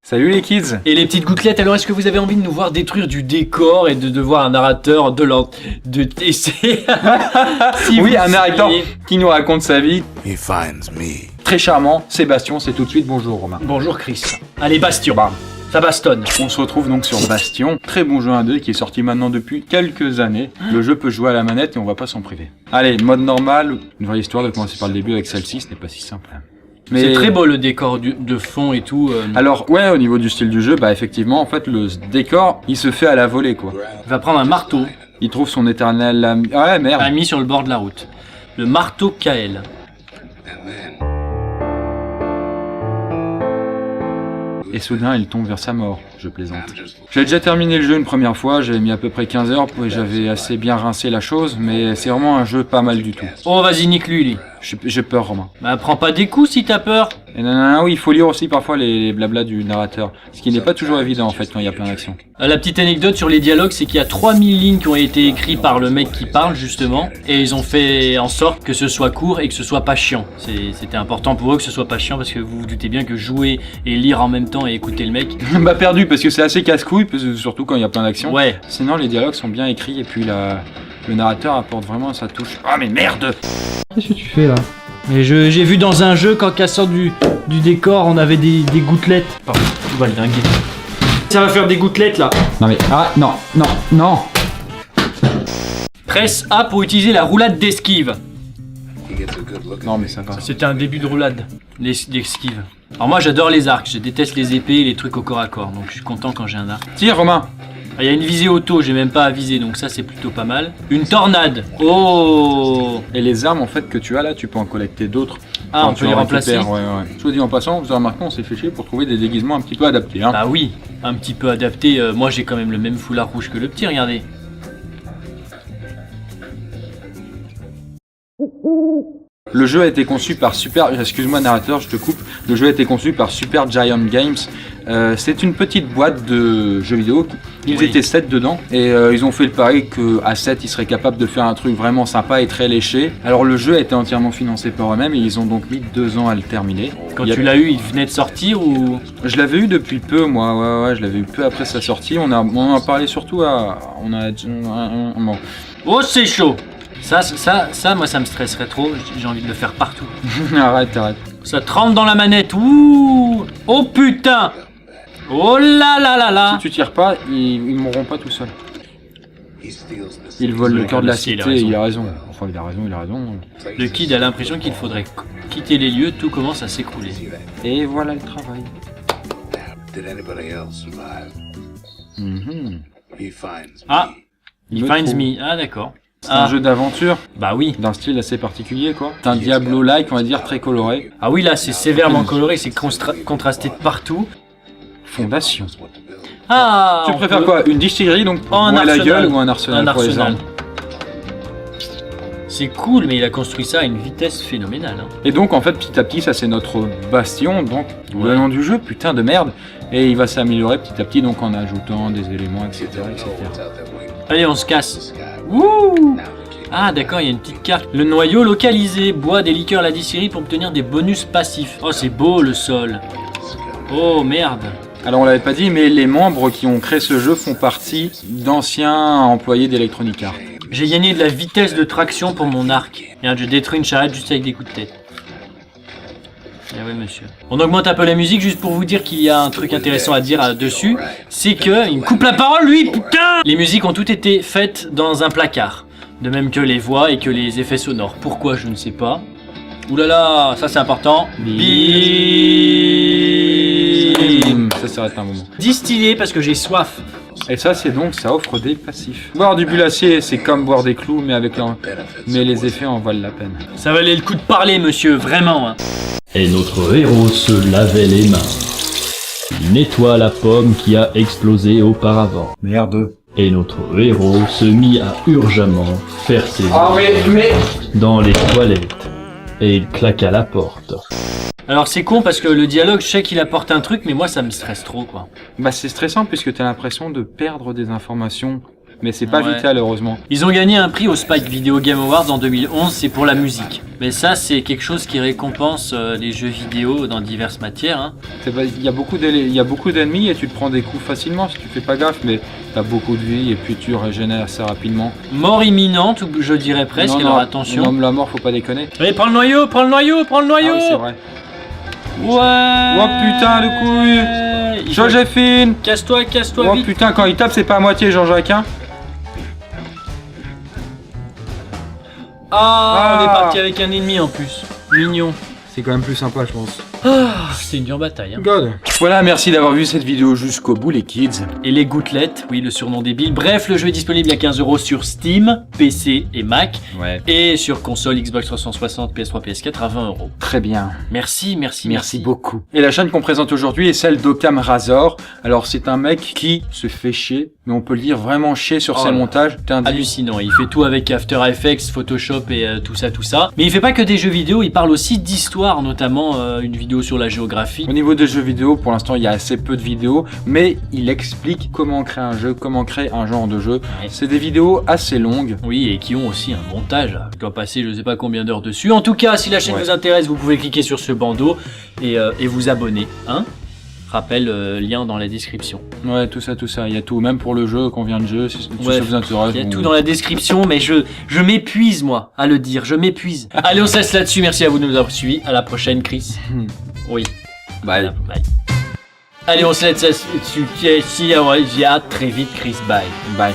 Salut les kids. Et les petites gouttelettes, alors est-ce que vous avez envie de nous voir détruire du décor et de voir un narrateur de tester Oui, un narrateur qui nous raconte sa vie. He finds me. Très charmant, Sébastien, c'est tout de suite. Bonjour Romain. Bonjour Chris. Allez, Bastion. Bam. Ça bastonne. On se retrouve donc sur Bastion, très bon jeu 1-2 qui est sorti maintenant depuis quelques années. Le jeu peut jouer à la manette et on va pas s'en priver. Allez, mode normal, une vraie histoire de commencer par le début avec celle-ci, ce n'est pas si simple. Mais C'est très beau le décor de fond et tout. Alors ouais, au niveau du style du jeu, bah effectivement, en fait le décor, il se fait à la volée quoi. Il va prendre un marteau, Il trouve son éternel ami. Ah ouais, merde. mis sur le bord de la route. Le marteau KL. Et soudain, il tombe vers sa mort. Je plaisante. J'ai déjà terminé le jeu une première fois, j'avais mis à peu près 15 heures, et j'avais assez bien rincé la chose, mais c'est vraiment un jeu pas mal du tout. Oh, vas-y, nique-lui, lui. J'ai peur, Romain. Bah, prends pas des coups si t'as peur. Et oui, il faut lire aussi parfois les blablas du narrateur, ce qui n'est pas toujours évident en fait quand il y a plein d'actions. La petite anecdote sur les dialogues, c'est qu'il y a 3000 lignes qui ont été écrites par le mec qui parle, justement, et ils ont fait en sorte que ce soit court et que ce soit pas chiant. C'était important pour eux que ce soit pas chiant, parce que vous vous doutez bien que jouer et lire en même temps et écouter le mec... Bah perdu, parce que c'est assez casse-couille, surtout quand il y a plein d'actions. Ouais. Sinon, les dialogues sont bien écrits, et puis le narrateur apporte vraiment sa touche. Ah mais merde! Qu'est-ce que tu fais là? Mais j'ai vu dans un jeu, quand cassant du décor, on avait des gouttelettes. Pardon, tu vas le dinguer. Ça va faire des gouttelettes là. Non mais, ah non, non, non! Presse A pour utiliser la roulade d'esquive. Non mais ça va. C'était un début de roulade d'esquive. Alors moi j'adore les arcs, je déteste les épées et les trucs au corps à corps, donc je suis content quand j'ai un arc. Tire Romain! Il y a une visée auto, j'ai même pas à viser, donc ça c'est plutôt pas mal. Une tornade. Oh! Et les armes en fait que tu as là, tu peux en collecter d'autres. Ah, Quand on tu peut les en remplacer. récupères, ouais. Soit dit en passant, vous avez remarqué, on s'est fait chier pour trouver des déguisements un petit peu adaptés. Hein. Bah oui, un petit peu adapté. Moi j'ai quand même le même foulard rouge que le petit, regardez. Le jeu a été conçu par excuse-moi narrateur, je te coupe. Le jeu a été conçu par Super Giant Games. C'est une petite boîte de jeux vidéo. Ils étaient 7 dedans et ils ont fait le pari qu'à 7 ils seraient capables de faire un truc vraiment sympa et très léché. Alors le jeu a été entièrement financé par eux-mêmes et ils ont donc mis 2 ans à le terminer. Quand tu l'as eu, il venait de sortir ou... Je l'avais eu depuis peu, moi. Ouais, je l'avais eu peu après sa sortie. On en a parlé surtout à... Bon. Oh c'est chaud! Ça, moi ça me stresserait trop, j'ai envie de le faire partout. arrête. Ça trempe dans la manette, ouh! Oh putain! Oh là là là là! Si tu tires pas, ils mourront pas tout seuls. Ils volent le cœur de la cité, il a raison. Enfin, il a raison. Le kid a l'impression qu'il faudrait quitter les lieux, tout commence à s'écrouler. Et voilà le travail. Did anybody else survive? He finds Ah! me. He finds me, ah d'accord. C'est un jeu d'aventure, Bah oui. d'un style assez particulier quoi. C'est un Diablo-like, on va dire, très coloré. Ah oui là c'est sévèrement coloré, c'est contrasté de partout. Fondation. Ah! Tu préfères quoi? Une distillerie donc pour un bourrer la arsenal. gueule ou un arsenal pour les armes? C'est cool, mais il a construit ça à une vitesse phénoménale. Hein. Et donc en fait petit à petit ça c'est notre bastion, donc le nom du jeu, putain de merde. Et il va s'améliorer petit à petit donc en ajoutant des éléments etc. Allez on se casse. Wouh! Ah d'accord, il y a une petite carte. Le noyau localisé, bois des liqueurs à la distillerie pour obtenir des bonus passifs. Oh c'est beau le sol. Oh merde. Alors on l'avait pas dit mais les membres qui ont créé ce jeu font partie d'anciens employés d'Electronic Arts. J'ai gagné de la vitesse de traction pour mon arc. Regarde, je détruis une charrette juste avec des coups de tête. Ah oui monsieur. On augmente un peu la musique juste pour vous dire qu'il y a un truc intéressant à dire dessus. C'est que... Il me coupe la parole lui, putain! Les musiques ont toutes été faites dans un placard. De même que les voix et que les effets sonores. Pourquoi je ne sais pas. Ouh là là, ça c'est important. Bim. Ça s'arrête un moment. Distillé parce que j'ai soif. Et ça c'est donc, ça offre des passifs. Boire du bulacier c'est comme boire des clous mais mais les effets en valent la peine. Ça valait le coup de parler monsieur, vraiment. Hein. Et notre héros se lavait les mains. Il nettoie la pomme qui a explosé auparavant. Merde. Et notre héros se mit à urgemment faire ses mais... dans les toilettes. Et il claqua la porte. Alors c'est con parce que le dialogue, je sais qu'il apporte un truc, mais moi ça me stresse trop quoi. Bah c'est stressant puisque t'as l'impression de perdre des informations mais c'est pas Ouais. vital heureusement. Ils ont gagné un prix au Spike Video Game Awards en 2011, c'est pour la musique. Mais ça, c'est quelque chose qui récompense les jeux vidéo dans diverses matières. Hein. Il y a beaucoup d'ennemis et tu te prends des coups facilement si tu fais pas gaffe, mais t'as beaucoup de vie et puis tu régénères assez rapidement. Mort imminente, ou je dirais presque, Non, alors non, attention. non, la mort faut pas déconner. Allez, prends le noyau, prends le noyau, prends le noyau. Ah oui, c'est vrai. Ouais. Oh putain de couille. Il Joséphine. faut- Casse-toi, casse-toi Oh vite. putain, quand il tape c'est pas à moitié Jean-Jacques hein. Ah, on est Ah. parti avec un ennemi en plus. Mignon. C'est quand même plus sympa je pense. Ah, c'est une dure bataille. Hein. God. Voilà, merci d'avoir vu cette vidéo jusqu'au bout les kids. Et les gouttelettes, oui, le surnom débile. Bref, le jeu est disponible à 15€ sur Steam, PC et Mac. Ouais. Et sur console Xbox 360, PS3, PS4 à 20€. Très bien. Merci, merci, Merci beaucoup. Et la chaîne qu'on présente aujourd'hui est celle d'Occam Razor. Alors c'est un mec qui se fait chier, mais on peut le dire vraiment chier sur Oh ses là. montages. T'as dit. Hallucinant, il fait tout avec After Effects, Photoshop et tout ça. Mais il fait pas que des jeux vidéo, il parle aussi d'histoire, notamment une vidéo sur la géographie. Au niveau des jeux vidéo, pour l'instant il y a assez peu de vidéos, mais il explique comment créer un jeu, comment créer un genre de jeu. Ouais. C'est des vidéos assez longues. Oui, et qui ont aussi un montage. Je dois passer je sais pas combien d'heures dessus. En tout cas, si la chaîne Ouais. vous intéresse, vous pouvez cliquer sur ce bandeau et vous abonner. Hein, rappel, lien dans la description. Ouais, tout ça, il y a tout, même pour le jeu qu'on vient de jouer, si Ouais, ça vous intéresse. Il y a bon, tout dans la description, mais je m'épuise, moi, à le dire. Je m'épuise. Allez, on se laisse là-dessus. Merci à vous de nous avoir suivis. À la prochaine, Chris. Oui. Bye. Bye. Allez, on se laisse là-dessus. Si, à très vite, Chris. Bye. Bye.